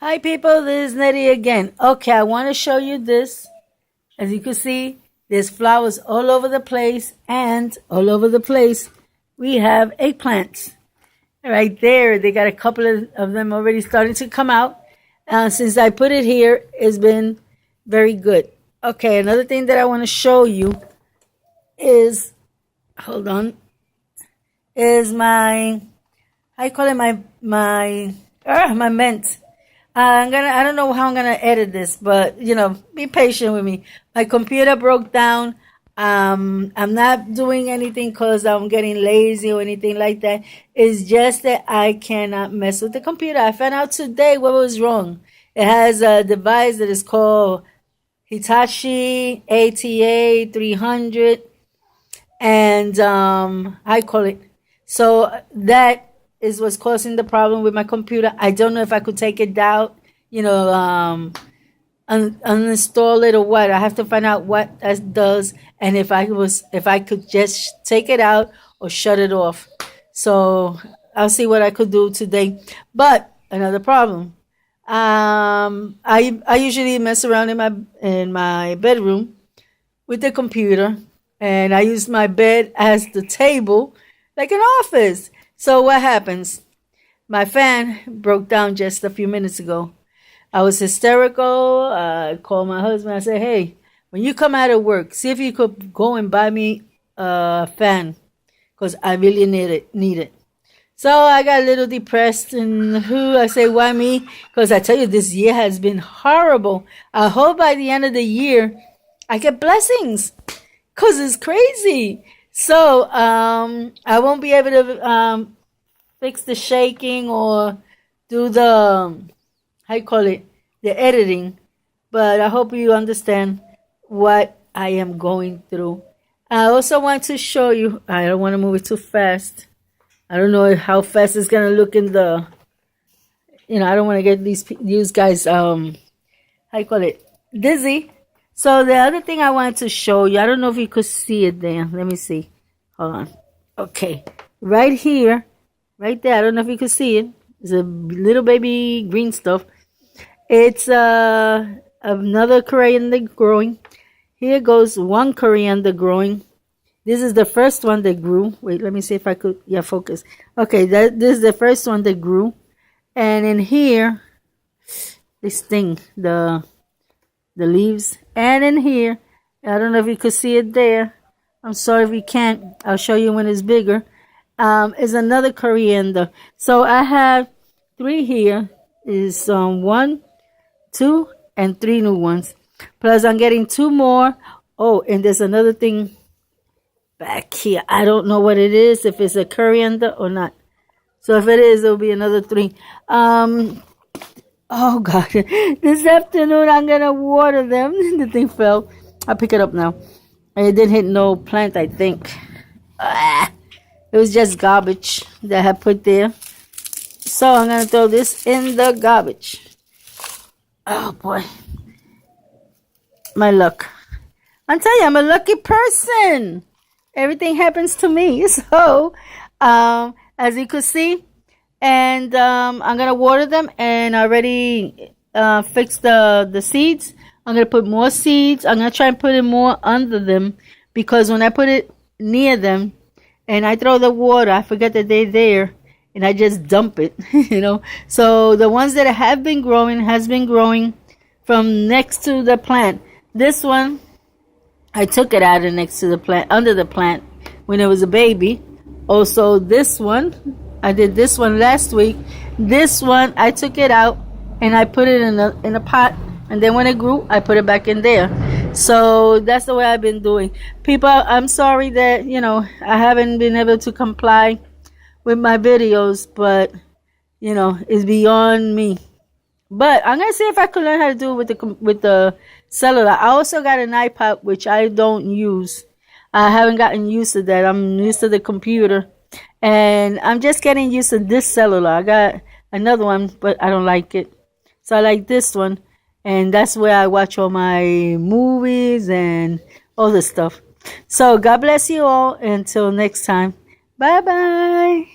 Hi people, this is Nettie again. Okay, I want to show you this. As you can see, there's flowers all over the place, and all over the place we have eggplants. Right there, they got a couple of them already starting to come out. Since I put it here, it's been very good. Okay, another thing that I want to show you is, hold on, is my, I call it my mint. I don't know how I'm gonna edit this, but be patient with me. My computer broke down. I'm not doing anything because I'm getting lazy or anything like that. It's just that I cannot mess with the computer. I found out today what was wrong. It has a device that is called Hatichi ATA 300, and I call it. So that is what's causing the problem with my computer. I don't know if I could take it down, uninstall it or what. I have to find out what that does, and if I could just take it out or shut it off. So I'll see what I could do today. But another problem. I usually mess around in my bedroom with the computer, and I use my bed as the table, like an office. So what happens? My fan broke down just a few minutes ago. I was hysterical. I called my husband. I said, hey, when you come out of work, see if you could go and buy me a fan, because I really need it. So I got a little depressed, and I say, why me? Because I tell you, this year has been horrible. I hope by the end of the year, I get blessings, because it's crazy. So I won't be able to fix the shaking or do the, the editing. But I hope you understand what I am going through. I also want to show you, I don't want to move it too fast. I don't know how fast it's going to look in the, I don't want to get these guys, dizzy. So the other thing I wanted to show you, I don't know if you could see it there. Let me see. Hold on. Okay. Right here, right there. I don't know if you could see it. It's a little baby green stuff. It's another coriander growing. Here goes one coriander growing. This is the first one that grew. Wait, let me see if I could, focus. Okay, this is the first one that grew. And in here, this thing, the leaves. And in here, I don't know if you could see it there. I'm sorry if you can't. I'll show you when it's bigger. Is another coriander. So I have 3 here. Is 1, 2, and 3 new ones. Plus I'm getting 2 more. Oh, and there's another thing back here. I don't know what it is, if it's a coriander or not. So if it is, it'll be another 3. Oh God, this afternoon I'm gonna water them. The thing fell. I'll pick it up now. It didn't hit no plant, I think. It was just garbage that I had put there. So I'm gonna throw this in the garbage. Oh boy, my luck. I'm telling you, I'm a lucky person. Everything happens to me. So, as you could see, and I'm gonna water them, and I already fixed the seeds. I'm gonna put more seeds. I'm gonna try and put it more under them, because when I put it near them and I throw the water, I forget that they're there, and I just dump it. So the ones that have been growing has been growing from next to the plant. This one, I took it out of next to the plant, under the plant, when it was a baby. Also, this one, I did this one last week. This one, I took it out and I put it in a pot, and then when it grew, I put it back in there. So that's the way I've been doing. People, I'm sorry that I haven't been able to comply with my videos, but it's beyond me. But I'm gonna see if I could learn how to do it with the cellular. I also got an iPod, which I don't use. I haven't gotten used to that. I'm used to the computer, and I'm just getting used to this cellular. I got another one, but I don't like it. So I like this one, and that's where I watch all my movies and all this stuff. So God bless you all. Until next time. Bye-bye.